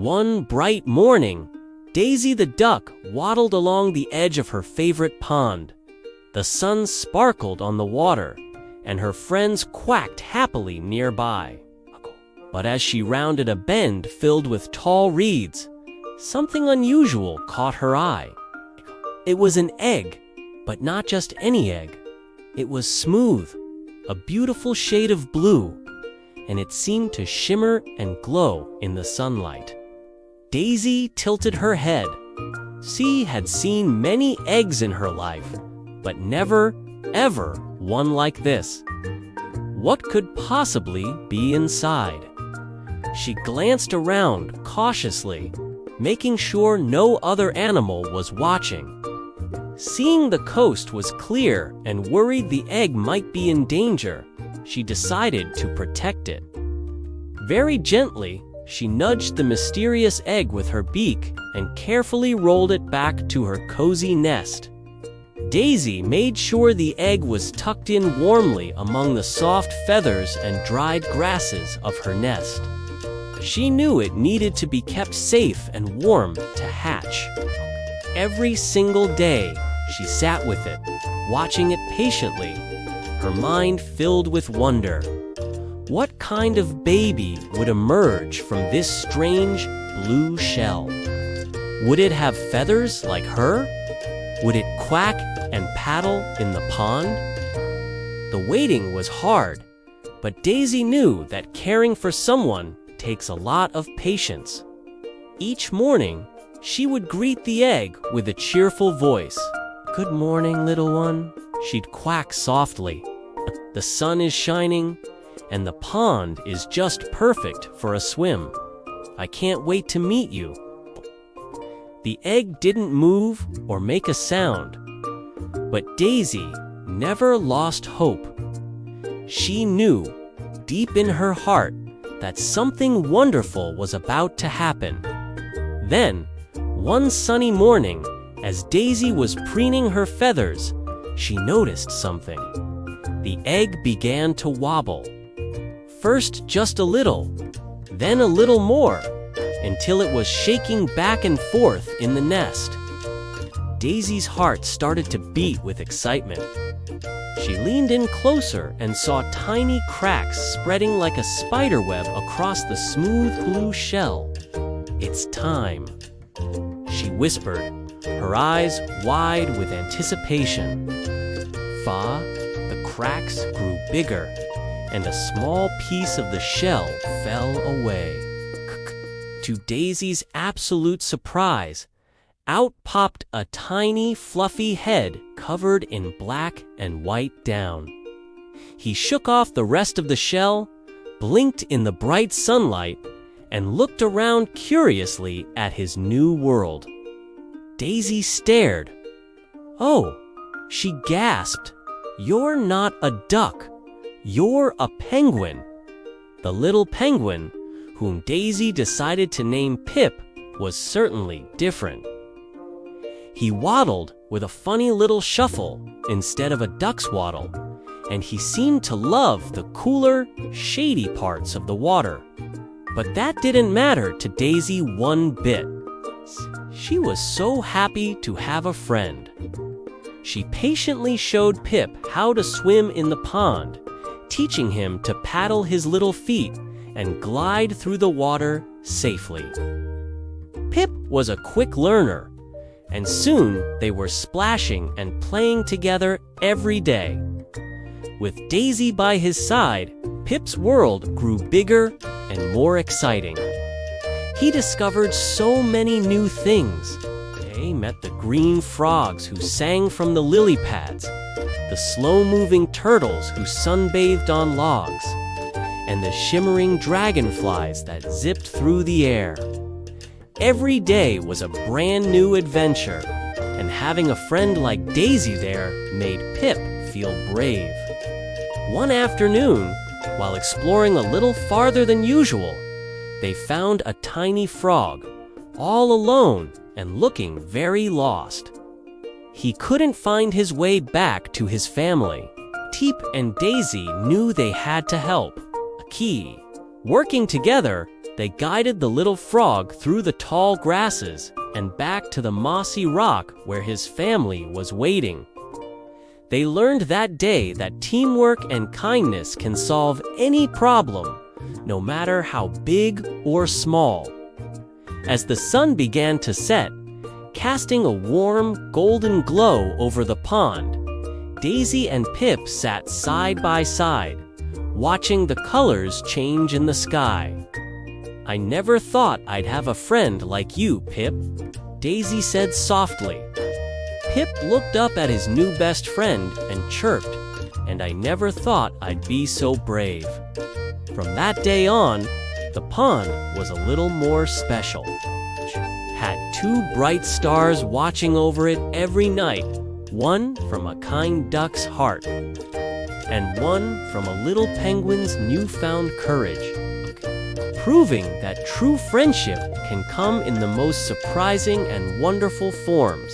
One bright morning, Daisy the duck waddled along the edge of her favorite pond. The sun sparkled on the water, and her friends quacked happily nearby. But as she rounded a bend filled with tall reeds, something unusual caught her eye. It was an egg, but not just any egg. It was smooth, a beautiful shade of blue, and it seemed to shimmer and glow in the sunlight. Daisy tilted her head. She had seen many eggs in her life, but never, ever one like this. What could possibly be inside? She glanced around cautiously, making sure no other animal was watching. Seeing the coast was clear and worried the egg might be in danger, she decided to protect it. Very gently, she nudged the mysterious egg with her beak and carefully rolled it back to her cozy nest. Daisy made sure the egg was tucked in warmly among the soft feathers and dried grasses of her nest. She knew it needed to be kept safe and warm to hatch. Every single day, she sat with it, watching it patiently, her mind filled with wonder. What kind of baby would emerge from this strange blue shell? Would it have feathers like her? Would it quack and paddle in the pond? The waiting was hard, but Daisy knew that caring for someone takes a lot of patience. Each morning, she would greet the egg with a cheerful voice. "Good morning, little one," she'd quack softly. "The sun is shining, and the pond is just perfect for a swim. I can't wait to meet you." The egg didn't move or make a sound, but Daisy never lost hope. She knew, deep in her heart, that something wonderful was about to happen. Then, one sunny morning, as Daisy was preening her feathers, she noticed something. The egg began to wobble. First just a little, then a little more, until it was shaking back and forth in the nest. Daisy's heart started to beat with excitement. She leaned in closer and saw tiny cracks spreading like a spider web across the smooth blue shell. "It's time," she whispered, her eyes wide with anticipation. The cracks grew bigger, and a small piece of the shell fell away. To Daisy's absolute surprise, out popped a tiny, fluffy head covered in black and white down. He shook off the rest of the shell, blinked in the bright sunlight, and looked around curiously at his new world. Daisy stared. "Oh," she gasped, "you're not a duck. You're a penguin." The little penguin, whom Daisy decided to name Pip, was certainly different. He waddled with a funny little shuffle instead of a duck's waddle, and he seemed to love the cooler, shady parts of the water. But that didn't matter to Daisy one bit. She was so happy to have a friend. She patiently showed Pip how to swim in the pond, teaching him to paddle his little feet and glide through the water safely. Pip was a quick learner, and soon they were splashing and playing together every day. With Daisy by his side, Pip's world grew bigger and more exciting. He discovered so many new things. They met the green frogs who sang from the lily pads, the slow-moving turtles who sunbathed on logs, and the shimmering dragonflies that zipped through the air. Every day was a brand new adventure, and having a friend like Daisy there made Pip feel brave. One afternoon, while exploring a little farther than usual, they found a tiny frog, all alone and looking very lost. He couldn't find his way back to his family. Pip and Daisy knew they had to help. A key. Working together, They guided the little frog through the tall grasses and back to the mossy rock where his family was waiting. They learned that day that teamwork and kindness can solve any problem, no matter how big or small. As the sun began to set, casting a warm, golden glow over the pond, Daisy and Pip sat side by side, watching the colors change in the sky. "I never thought I'd have a friend like you, Pip," Daisy said softly. Pip looked up at his new best friend and chirped, "And I never thought I'd be so brave." From that day on, the pond was a little more special. Had 2 bright stars watching over it every night, one from a kind duck's heart, and one from a little penguin's newfound courage, proving that true friendship can come in the most surprising and wonderful forms.